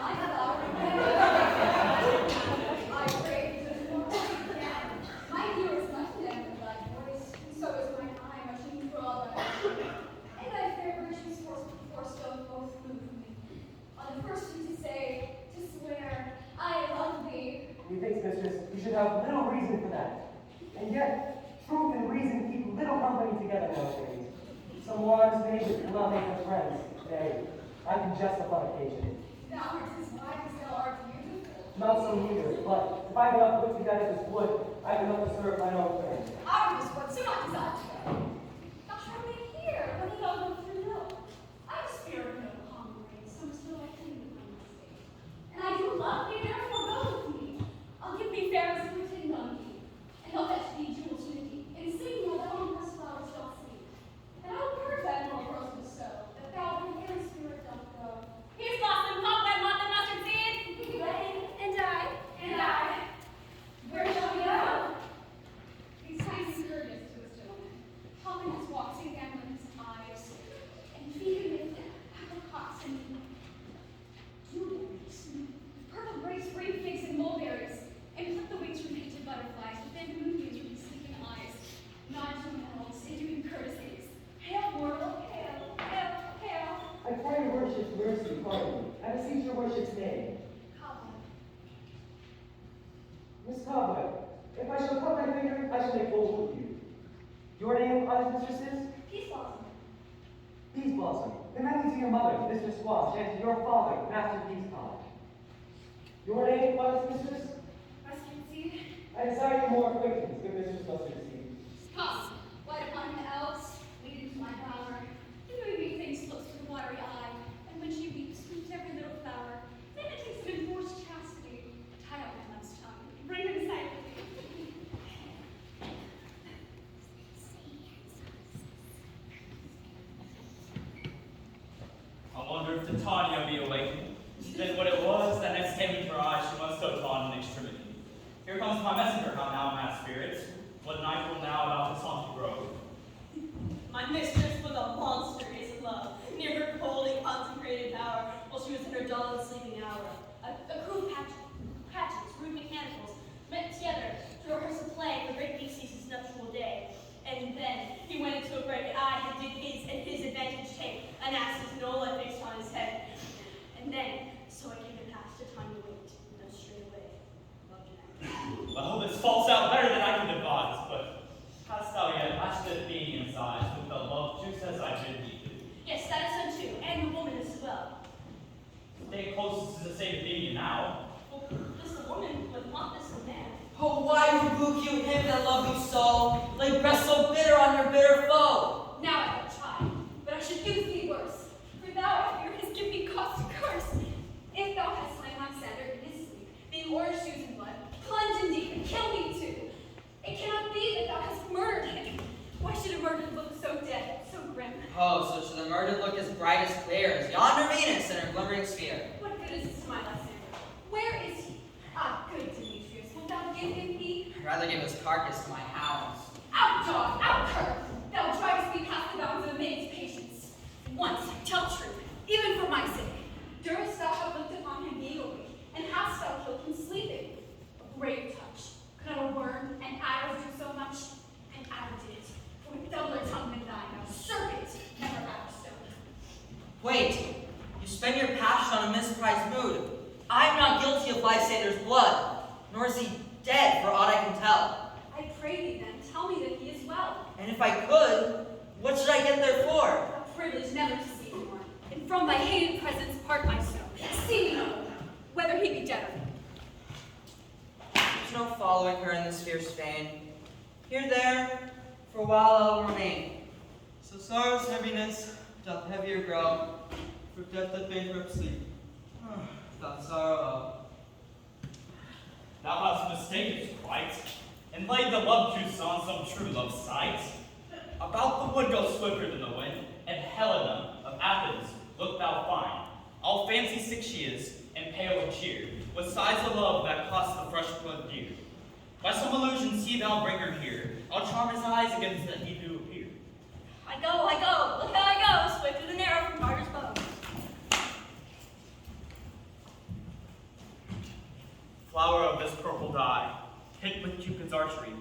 my flower. I pray to the Lord. My ear is much dampened with thy voice, and so is mine eye much enthralled by thy beauty. And thy fair virtues forestone both move me. On the first to say, to swear, I love thee. Methinks, mistress, you should have little reason for that. And yet, truth and reason keep little company together nowadays. Some wise maidens will not make us friends. Nay, I can jest upon occasion. Thou art as wise as thou art beautiful. Not so neither, but if I have enough put together this wood, I have enough to serve my own turn. Artemis, what so much as I try. Thou shalt remain here, when the dog goes through milk. I spare no hungry, so still I cling to my mistake. And I do love thee, therefore go with me. I'll give thee fairest pretend on thee, and I'll fetch thee jewels with thee, and sing while thou on pressed flowers shalt sleep. And I'll purge that more rose bestow, that thou in air spirit doth go. Here's blossom, pop that mop and mustard seed. And I. Where shall we go? He's kind and courteous to his gentleman, helping his walks and gambling his eyes, and feeding with apricots and blueberries, purple grapes, green figs, and mulberries, and clip the wings from painted butterflies, with big moonbeams from his sleeping eyes, nod to animals, and doing courtesies. Hail, mortal, hail, hail, hail. I pray your worship's mercy pardon me. I beseech your worship's name. Cobweb. Miss Cobweb, if I shall cut my finger, I shall make bold with you. Your name, honest mistresses? Peace blossom. Peas Blossom. Commend me to your mother, Mr. Squash, and to your father, Master Peascod. Your name, honest mistress? Mustard seed. I desire you more acquaintance, good Mistress Mustard Seed. Come, light upon him else, lead into my bower. The moving things close to the watery eye, and when she weeps, weeps every little flower. Then it takes some enforced chastity. Tie up my mother's tongue, and bring him sight with me. I wonder if Titania be awakened. Then what it was that next came into her eyes, she must have gone in extremity. Here comes my messenger, how now, mad spirits. What night will now about this haunted grove? My mistress was a monster case of love, near her cold and consecrated tower, while she was in her dull and sleeping hour. A crew of patches, rude mechanicals, met together to rehearse a play for great Theseus' nuptial day. And then he went into a break, and I had did his and his advantage take, an ass's nola fixed on his head. And then, so it came to pass, to time to wait, and then straight away, loved you. Well, this falls out better than I could devise, but hast thou yet lashed it being in size with the love juice as I bid thee do? Yes, that is so too, and the woman as well. Stay closest to the state of being now. Well, this the woman, but not this the man. Oh, why rebuke you him that love you so? Lay breath so bitter on your bitter foe. Now I have tried, but I should use thee worse. For thou, I fear, hast given me cause to curse. If thou hast slain my satyr in his sleep, being orange shoes in blood, plunge in deep and kill me too. It cannot be that thou hast murdered him. Why should a murdered look so dead, so grim? Oh, so should the murdered look as bright as clear as yonder Venus in her glimmering sphere. What good is this to my Lysander? Where is he? Ah, good Demetrius, wilt thou give him me? I'd rather give his carcass to my hounds. Out, dog, out, cur! Thou drivest me past the bounds of a maid's patience. Once, tell truth, even for my sake. Durst thou have looked upon him being awake, and hast thou killed him sleeping? A brave touch. Could not a worm and adder do so much? And adder did it. For with doubler tongue than thine, thou serpent, never adder stone. Wait, you spend your passion on a misprized mood. I am not guilty of Lysander's blood, nor is he dead for aught I can tell. I pray thee then, tell me that he is well. And if I could, what should I get there for? A privilege never to see him more, and from thy hated presence part my snow. See me no more, whether he be dead or not. There's no following her in this fierce vein. Here, there, for a while I'll remain. So sorrow's heaviness doth heavier grow, for death that bankrupt sleep. Doth sorrow up. Thou hast mistaken quite, and laid the love juice on some true love sight. About the wood go swifter than the wind, and Helena of Athens look thou fine. All fancy sick she is, and pale of cheer, with sighs of love that cost the fresh blood dear. By some illusion see thou bring her here, I'll charm his eyes against that he do appear. I go, look how I go, swifter than arrow from Tartar's bow. hit with Cupid's archery.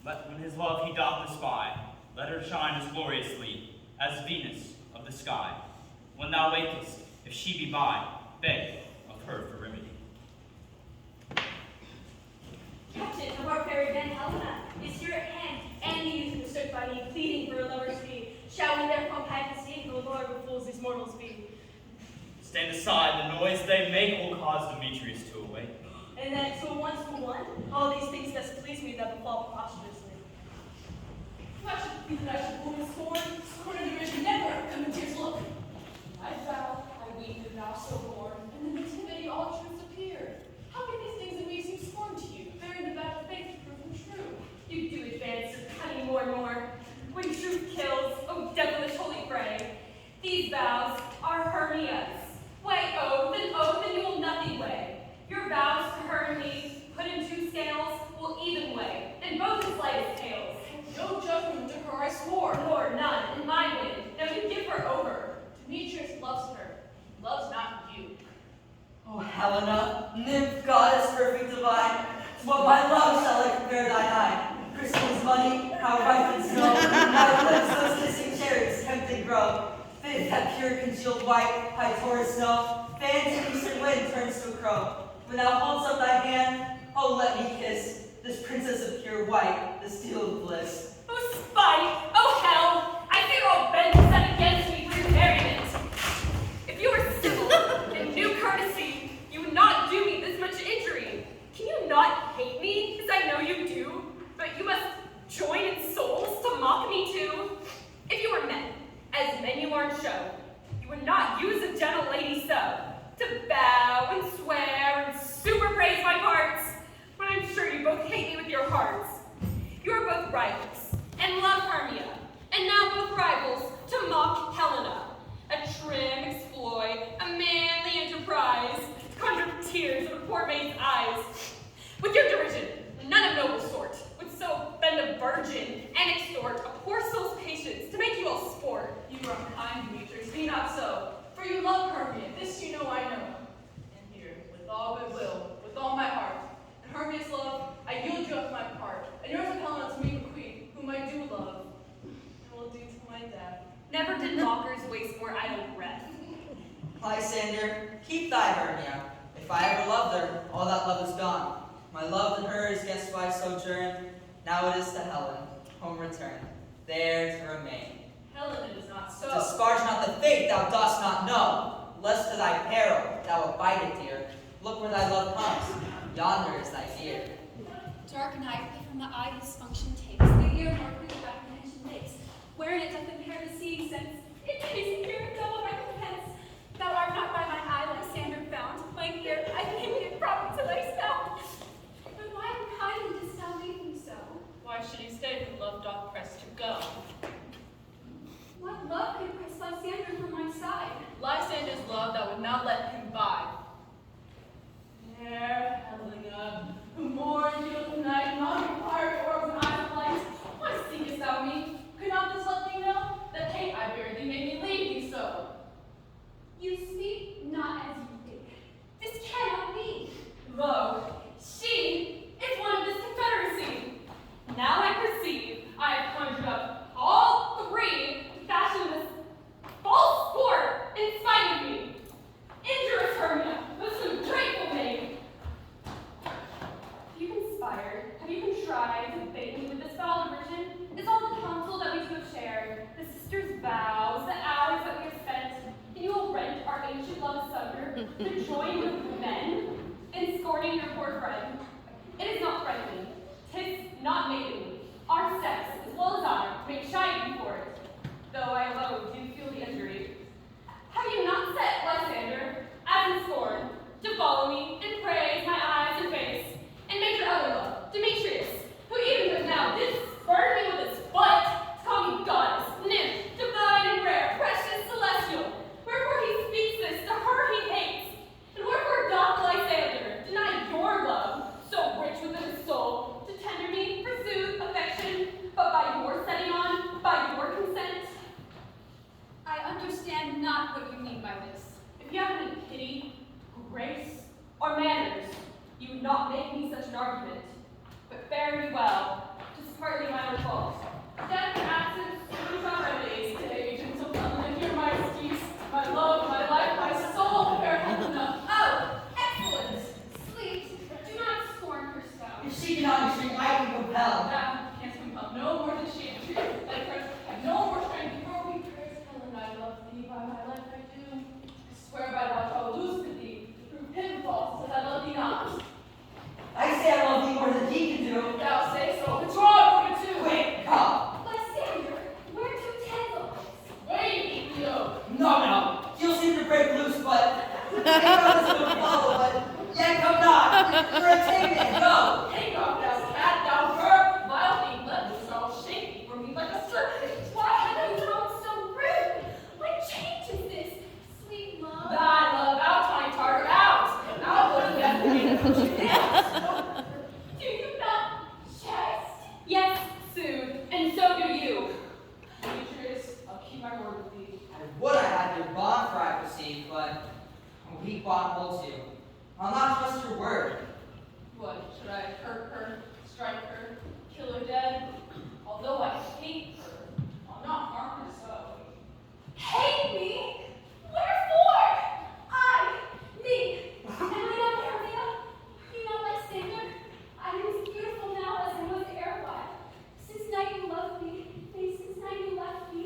When his love he doth espy, let her shine as gloriously as Venus of the sky. When thou wakest, if she be by, beg of her for remedy. Captain of our fairy band Helena is here at hand, and the youth who stood by me, pleading for a lover's fee. Shall we therefore pipe and sing, the Lord who fools these mortals be? Stand aside, the noise they make will cause Demetrius to awake. And that to a one, all these things best please me that befall preposterously. Why should it be that I should wound scorn and derision, never come in tears, look. I vow, I weep, and thou so born, and in nativity all truths appear. How can these things in me seem scorn to you, bearing the battle of faith to prove them true? You do advance your cunning more and more. When truth kills, oh devilish holy fray, these vows are Hermia's. Weigh oath, and you will nothing weigh. Your vows to her and me, put in two scales, will even weigh, and both as light as tails. No judgment to her I swore. Nor none in my win. Now you give her over. Demetrius loves her, loves not you. Oh, Helena, nymph, goddess, perfect divine, to what my love shall I compare thine eye? Crystal's money, how ripe in snow, how lips those kissing cherries tempted grow. Faith that pure congealed white, high Taurus snow, fans in eastern wind turns to a crow. When thou holds up thy hand, oh, let me kiss this princess of pure white, the steel of bliss. Oh spite! Oh hell! I fear all bent set against me for your merriment. If you were civil and knew courtesy, you would not do me this much injury. Can you not hate me, as I know you do? But you must join in souls to mock me too. If you were men, as men you are in show, you would not use a gentle lady so, to bow and swear and super praise my parts, when I'm sure you both hate me with your hearts. You are both rivals, and love Hermia, and now both rivals to mock Helena. A trim exploit, a manly enterprise, conjure tears in a poor maid's eyes. With your derision, none of noble sort would so bend a virgin and extort a poor soul's patience to make you all sport. You are kind, Demetrius, be not so, for you love Hermia, this you know I know. And here, with all goodwill, with all my heart, and Hermia's love, I yield you up my part, and yours of Helena to me the queen, whom I do love, and will do to my death. Never did mockers waste more idle breath. Lysander, keep thy Hermia. If I ever loved her, all that love is gone. My love in her is guest by sojourn. Now it is to Helen, home return, there to remain. Helen, it is not so. Disparage not the fate thou dost not know, lest to thy peril thou abide it, dear. Look where thy love comes, yonder is thy dear. Dark night, from the eye dysfunction takes, the ear more clear apprehension makes, wherein it doth impair the seeing sense, it pays here double recompense. Thou art not by my eye, Lysander, found, my ear, I came it proper to thy spout. But why unkindly didst thou leave me so? Why should he stay when love doth press to go? What love could press Lysander from my side? Lysander's love that would not let him bide. Fair Helena, who mourned you tonight, not required orbs and eyes of light, why seekest thou me? Could not this let me know that hate I bear thee made me leave thee so? You speak not as you think. This cannot be. Lo, she is one of this confederacy. Now I perceive I have conjured up all three to fashion this false sport in spite of me. Injurious Hermia, most ungrateful maid. Have you conspired? Have you contrived to bait me with this foul diversion? Is all the counsel that we two have shared, the sisters' vows, the hours that we have spent, and you will rent our ancient love asunder to join with men in scorning your poor friend? It is not friendly. 'Tis not maidenly. Our sex, as well as I, make shy you for it, though I alone do feel the injury. Have you not set, Lysander, as in scorn, to follow me and praise my eyes and face, and make your other love, Demetrius, who even but now did spurn me with his butt, to call me goddess, nymph, divine and rare, precious, celestial? Wherefore he speaks this to her he hates, and wherefore doth Lysander deny your love, so rich within his soul, to tender me, pursue affection, but by your setting on, by your consent? I understand not what you mean by this. If you have any pity, grace, or manners, you would not make me such an argument. But fare you well. 'Tis partly my own fault. Death and absence, which are remedies. Stay, gentle Helena, hear my excuse. My love, my life, my soul, fair Helena. Oh, excellent! Sweet, do not scorn her stone. If she cannot entreat, I can compel. Thou canst compel no more than she entreats. Thy prayers have no more strength before we praise Helen. I love thee by my life I do. I swear by thou shalt lose to thee. To prove him false, as I love thee not. I say I love thee more than he can do. Thou say so. It's wrong for you too. Quick, come. Lysander, where to tendrils? Wait, Theo. No. You'll seem to break loose, but I promise to follow, but yet come not. For a taken, go. Take off thou cat, thou bird. Vile thing, let loose, or I'll shake thee from me like a serpent. Why have you grown so rude? What change is this, sweet love? Thy love out, tiny tartar, out. Out with death to me. Do you not jest? Yes, soothe, and so do you. Demetrius, I'll keep my word with thee. I would I had your bond for I perceive, but a weak bond holds you. I'll not trust your word. What, should I hurt her, strike her, kill her dead? Although I hate her, I'll not harm her so. Hate me? Wherefore? Me. Am I not Hermia? You not Lysander? I am as beautiful now as I was erewhile. Since night you loved me, nay, since night you left me.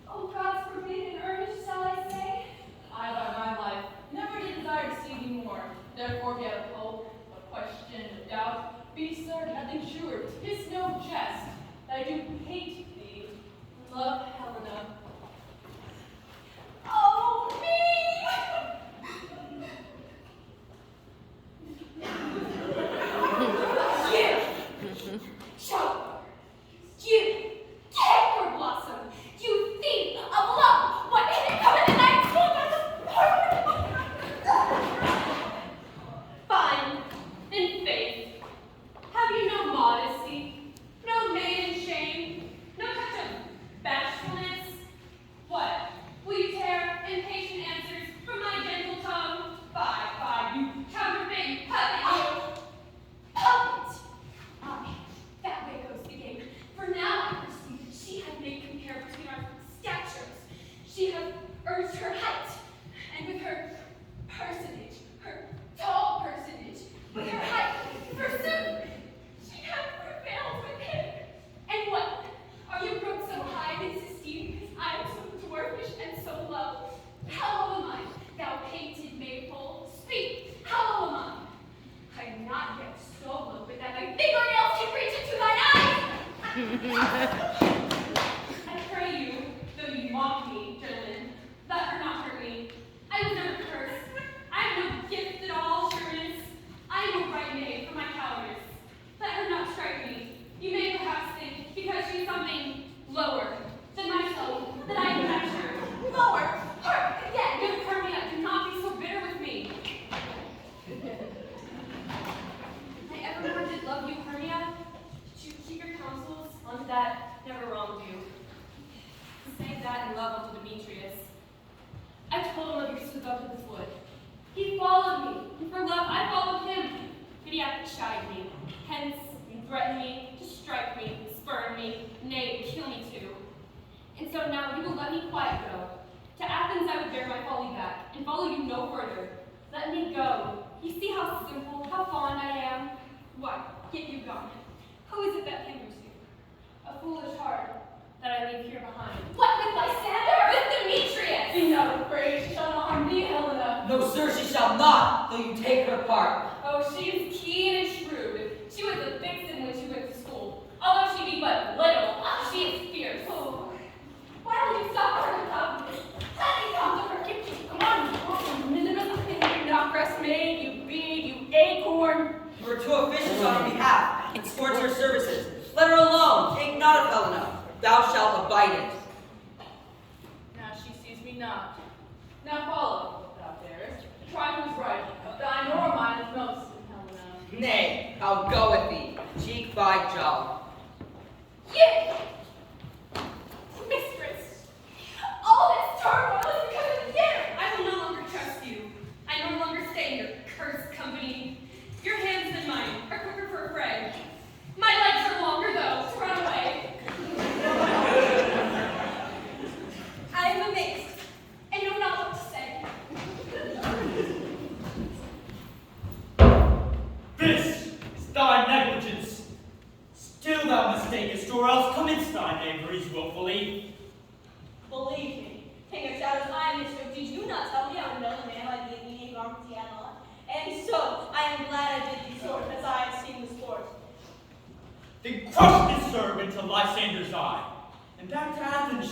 Oh, God's forbid in earnest shall I say? I, by my life, never did desire to see thee more. Therefore, be out of hope, of question, of doubt. Be certain, nothing sure, 'tis no jest, that I do hate thee. Love Helena. Oh, me! You! Choker! You! Canker blossom! You thief of love! What can it come in the night? Fine, in faith. Have you no modesty, no maiden shame, no touch of bashfulness? What? Will you tear impatient answers from my gentle tongue? Fie, you counterfeit puppet, you! Puppet! Aye, that way goes the game. For now I perceive that she hath made compare between our statures. She hath urged her height, and with her personage, her tall personage, with her height, forsooth, she hath prevailed with him. And what? Are you grown so high in his esteem, because I am so dwarfish and so low? How low am I, thou painted maypole? Speak, how low am I? I am not yet so low, but that my fingernails can reach into thine eyes. I pray you, though you mock me, gentlemen, let her not hurt me. I was never cursed. I have no gift at all, Shermans. I am a right maid for my cowardice. Let her not strike me. You may perhaps think, because she is something lower than myself, that I am not sure. Lower? Hark again! Good Hermia, do not be so bitter with me. I evermore did love you, Hermia. Did you keep your counsels? On that never wronged you. Say that in love unto Demetrius. I told him of your slip up to this wood. He followed me, and for love I followed him. But he hath chid me, hence, and threatened me to strike me, spurn me, nay, kill me too. And so now you will let me quiet go. To Athens I would bear my folly back, and follow you no further. Let me go. You see how simple, how fond I am? Why, get you gone. Who is it that hinders you? A foolish heart that I leave here behind. What with Lysander? With Demetrius! Be not afraid, she shall not harm thee, Helena. No, sir, she shall not, though you take her part. Oh, she is keen and shrewd. She was a vixen when she went to school. Although she be but little, she is fierce. Oh, why will you stop her without me? Let me come to her kitchen. Come on, minimus of you not breast maid, you bead, you acorn. You are too officious on her behalf, and scorns her services. Let her alone, take not of Helena. Thou shalt abide it. Now she sees me not. Now follow, if thou darest. Try who's right, of thine or mine is most in Helena. Nay, I'll go with thee, cheek by jowl. You! Mistress! All this turmoil is because of you! I will no longer trust you. I no longer stay in your cursed company. Your hand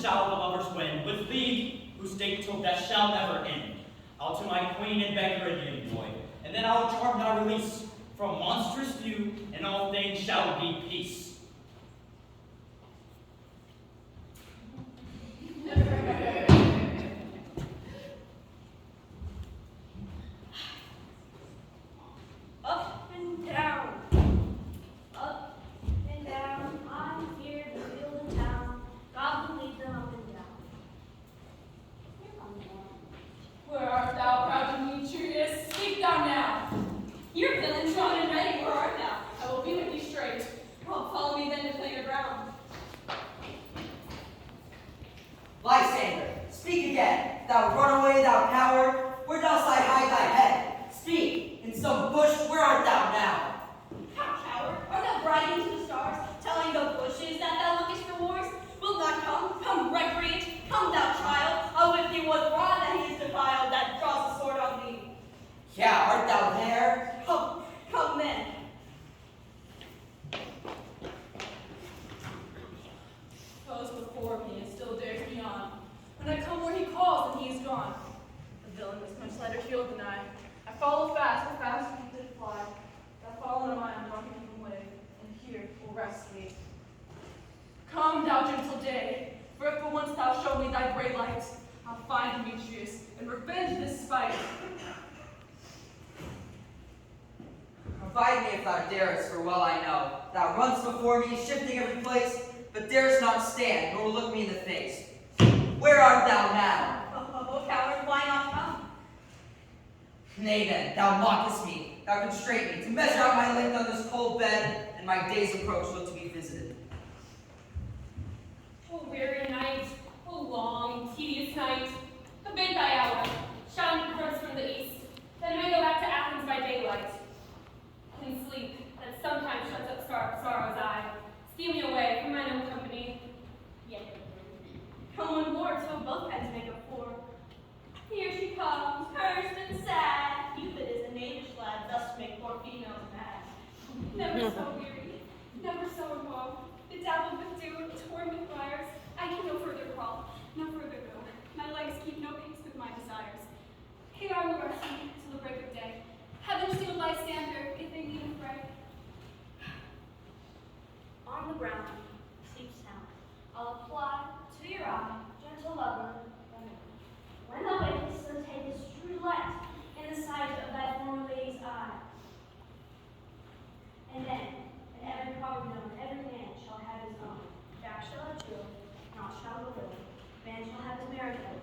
shall the lovers win, with league, whose state till death shall never end. I'll to my queen and beg her Indian boy, and then I'll charm thy release from monstrous view, and all things shall be peace. Up and down, up and down. I'm here to field and town. God will lead them up and down. Here comes one. Where art thou, proud Demetrius? Speak thou now. You're villain, drawn and ready. Where art thou? I will be with thee straight. Well, follow me then to play your ground. Lysander, speak again. Thou runaway, thou coward, where dost thou hide thy head? Speak, in some bush, where art thou now? How, coward? Art thou bragging to the stars, telling the bushes that thou lookest for wars? Wilt not come? Come, recreant. Come, thou child. I'll whip thee with rod that he is defiled, that draws the sword on thee. Yeah, art thou there? Come, come then. Goes before me and still dares beyond. When I come where he calls, and he is gone. The villain was much lighter heeled than I follow fast, as fast as he did fly. Thou follow in my undaunted even way, and here will rest thee. Come, thou gentle day, for if for once thou show me thy grey light, I'll find Demetrius, and revenge this spite. Provide me if thou darest, for well I know. Thou runst before me, shifting every place, but darest not stand, nor look me in the face. Where art thou now? Oh, coward, why not come? Nay then, thou mockest me, thou constrain me, to measure out my length on this cold bed, and my day's approach look to be visited. O weary night, O long and tedious night, abate thy hour, shine first from the east, that I may go back to Athens by daylight. In sleep, that sometimes shuts up sorrow's eye, steal me away from mine own company. Yet, come on board, so both had to make up for. Here she comes, cursed and sad. Cupid is a knavish lad, thus to make poor females mad. Never so weary, never so in woe, bedabbled with dew, torn with briars. I can no further crawl, no further go. My legs keep no pace with my desires. Here I will rest me till the break of day. Heaven shield Lysander if they need a fray. On the ground, sleep sound. I'll apply to your eye, gentle lover, when thou wakest, so take this true light in the sight of thy former lady's eye. And then, in every proverb known, every man shall have his own. Jack shall have drill, not shall the will. Man shall have his marital,